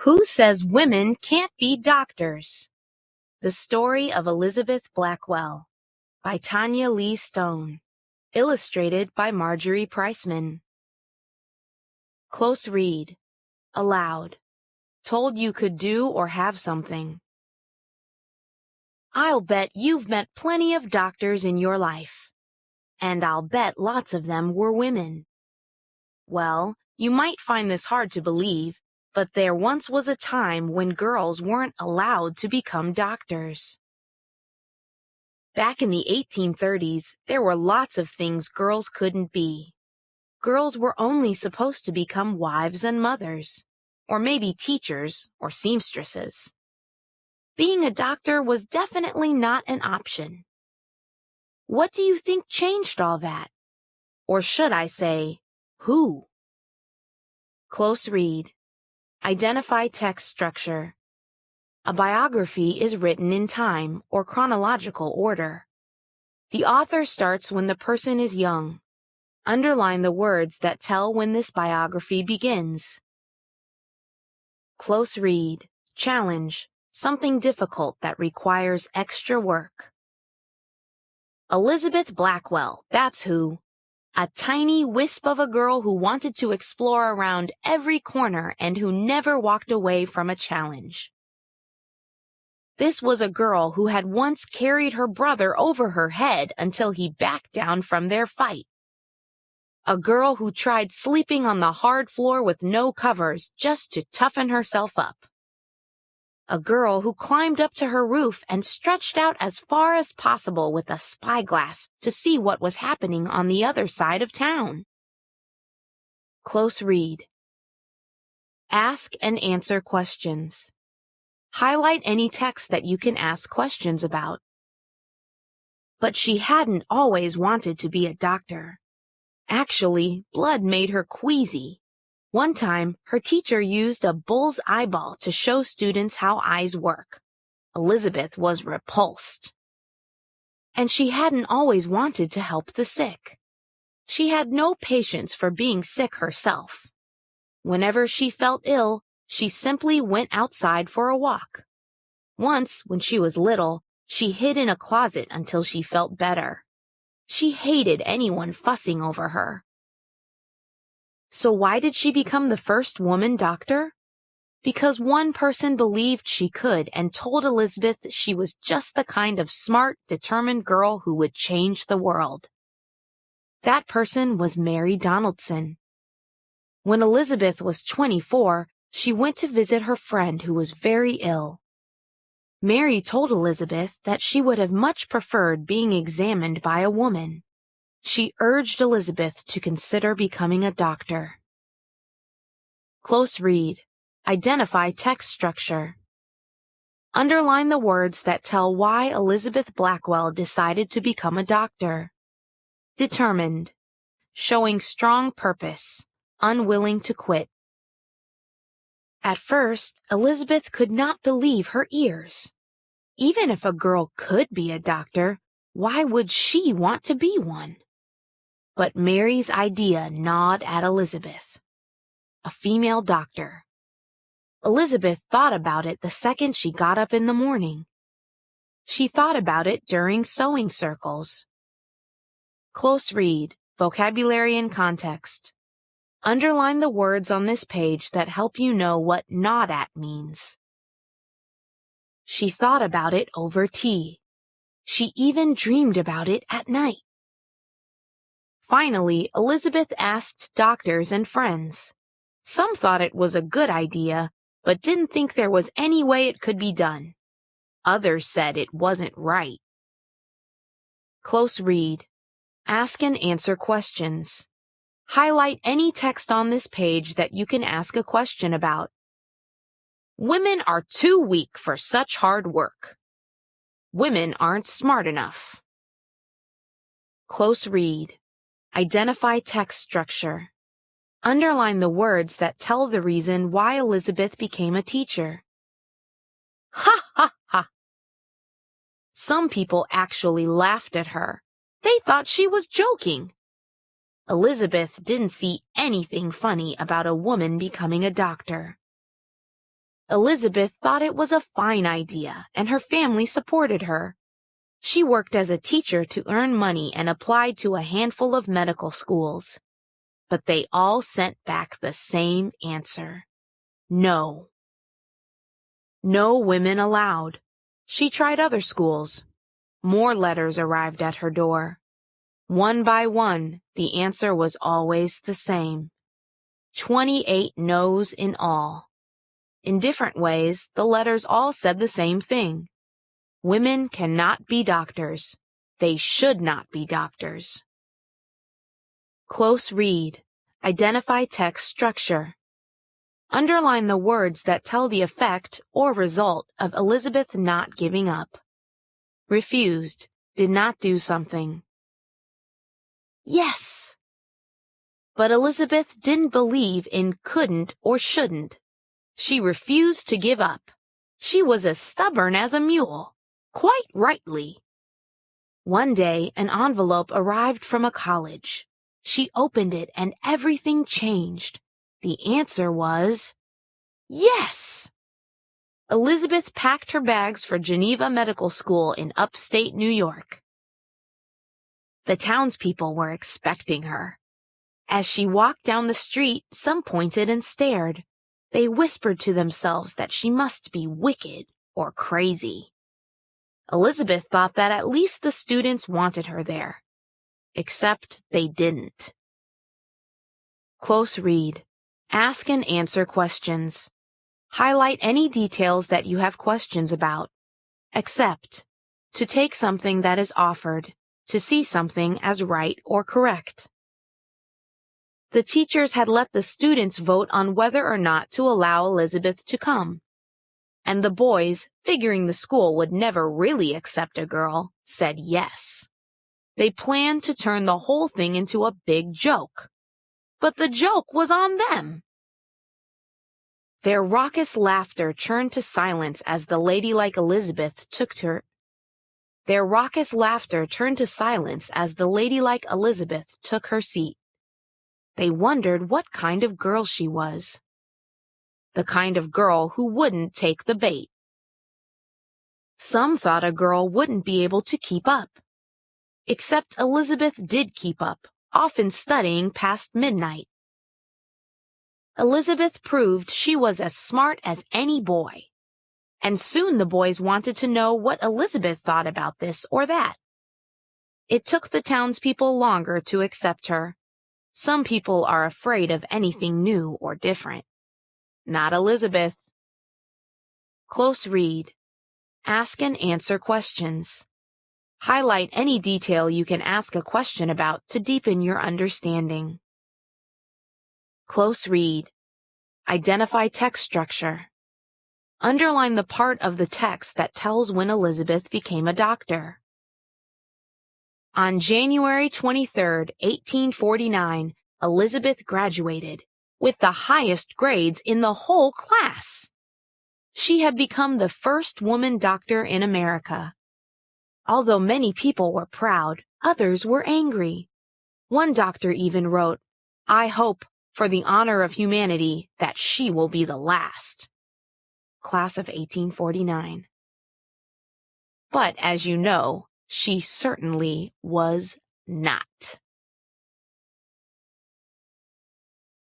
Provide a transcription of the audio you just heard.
Who says women can't be doctors? The Story of Elizabeth Blackwell by Tanya Lee Stone. Illustrated by Marjorie Priceman. Close read. Aloud. Told you could do or have something. I'll bet you've met plenty of doctors in your life. And I'll bet lots of them were women. Well, you might find this hard to believe, but there once was a time when girls weren't allowed to become doctors. Back in the 1830s, there were lots of things girls couldn't be. Girls were only supposed to become wives and mothers, or maybe teachers or seamstresses. Being a doctor was definitely not an option. What do you think changed all that? Or should I say, who? Close read. Identify text structure. A biography is written in time or chronological order. The author starts when the person is young. Underline the words that tell when this biography begins. Close read. Challenge. Something difficult that requires extra work. Elizabeth Blackwell, that's who. A tiny wisp of a girl who wanted to explore around every corner and who never walked away from a challenge. This was a girl who had once carried her brother over her head until he backed down from their fight. A girl who tried sleeping on the hard floor with no covers just to toughen herself up. A girl who climbed up to her roof and stretched out as far as possible with a spyglass to see what was happening on the other side of town. Close read. Ask and answer questions. Highlight any text that you can ask questions about. But she hadn't always wanted to be a doctor. Actually, blood made her queasy. One time, her teacher used a bull's eyeball to show students how eyes work. Elizabeth was repulsed. And she hadn't always wanted to help the sick. She had no patience for being sick herself. Whenever she felt ill, she simply went outside for a walk. Once, when she was little, she hid in a closet until she felt better. She hated anyone fussing over her. So why did she become the first woman doctor? Because one person believed she could and told Elizabeth she was just the kind of smart, determined girl who would change the world. That person was Mary Donaldson. When Elizabeth was 24, she went to visit her friend who was very ill. Mary told Elizabeth that she would have much preferred being examined by a woman. She urged Elizabeth to consider becoming a doctor. Close read. Identify text structure. Underline the words that tell why Elizabeth Blackwell decided to become a doctor. Determined. Showing strong purpose. Unwilling to quit. At first, Elizabeth could not believe her ears. Even if a girl could be a doctor, why would she want to be one? But Mary's idea gnawed at Elizabeth. A female doctor. Elizabeth thought about it the second she got up in the morning. She thought about it during sewing circles. Close read, vocabulary and context. Underline the words on this page that help you know what gnawed at means. She thought about it over tea. She even dreamed about it at night. Finally, Elizabeth asked doctors and friends. Some thought it was a good idea, but didn't think there was any way it could be done. Others said it wasn't right. Close read. Ask and answer questions. Highlight any text on this page that you can ask a question about. Women are too weak for such hard work. Women aren't smart enough. Close read. Identify text structure. Underline the words that tell the reason why Elizabeth became a teacher. Ha ha ha! Some people actually laughed at her. They thought she was joking. Elizabeth didn't see anything funny about a woman becoming a doctor. Elizabeth thought it was a fine idea, and her family supported her. She worked as a teacher to earn money and applied to a handful of medical schools. But they all sent back the same answer. No. No women allowed. She tried other schools. More letters arrived at her door. One by one, the answer was always the same. 28 no's in all. In different ways, the letters all said the same thing. Women cannot be doctors. They should not be doctors. Close read. Identify text structure. Underline the words that tell the effect or result of Elizabeth not giving up. Refused. Did not do something. Yes. But Elizabeth didn't believe in couldn't or shouldn't. She refused to give up. She was as stubborn as a mule. Quite rightly. One day, an envelope arrived from a college. She opened it and everything changed. The answer was yes. Elizabeth packed her bags for Geneva Medical School in upstate New York. The townspeople were expecting her. As she walked down the street, some pointed and stared. They whispered to themselves that she must be wicked or crazy. Elizabeth thought that at least the students wanted her there. Except they didn't. Close read. Ask and answer questions. Highlight any details that you have questions about. Accept. To take something that is offered. To see something as right or correct. The teachers had let the students vote on whether or not to allow Elizabeth to come. And the boys, figuring the school would never really accept a girl, said yes. They planned to turn the whole thing into a big joke. But the joke was on them. Their raucous laughter turned to silence as the ladylike Elizabeth took her seat. They wondered what kind of girl she was. The kind of girl who wouldn't take the bait. Some thought a girl wouldn't be able to keep up. Except Elizabeth did keep up, often studying past midnight. Elizabeth proved she was as smart as any boy. And soon the boys wanted to know what Elizabeth thought about this or that. It took the townspeople longer to accept her. Some people are afraid of anything new or different. Not Elizabeth. Close read. Ask and answer questions. Highlight any detail you can ask a question about to deepen your understanding. Close read. Identify text structure. Underline the part of the text that tells when Elizabeth became a doctor. On January 23, 1849, Elizabeth graduated, with the highest grades in the whole class. She had become the first woman doctor in America. Although many people were proud, others were angry. One doctor even wrote, "I hope, for the honor of humanity, that she will be the last." Class of 1849. But as you know, she certainly was not.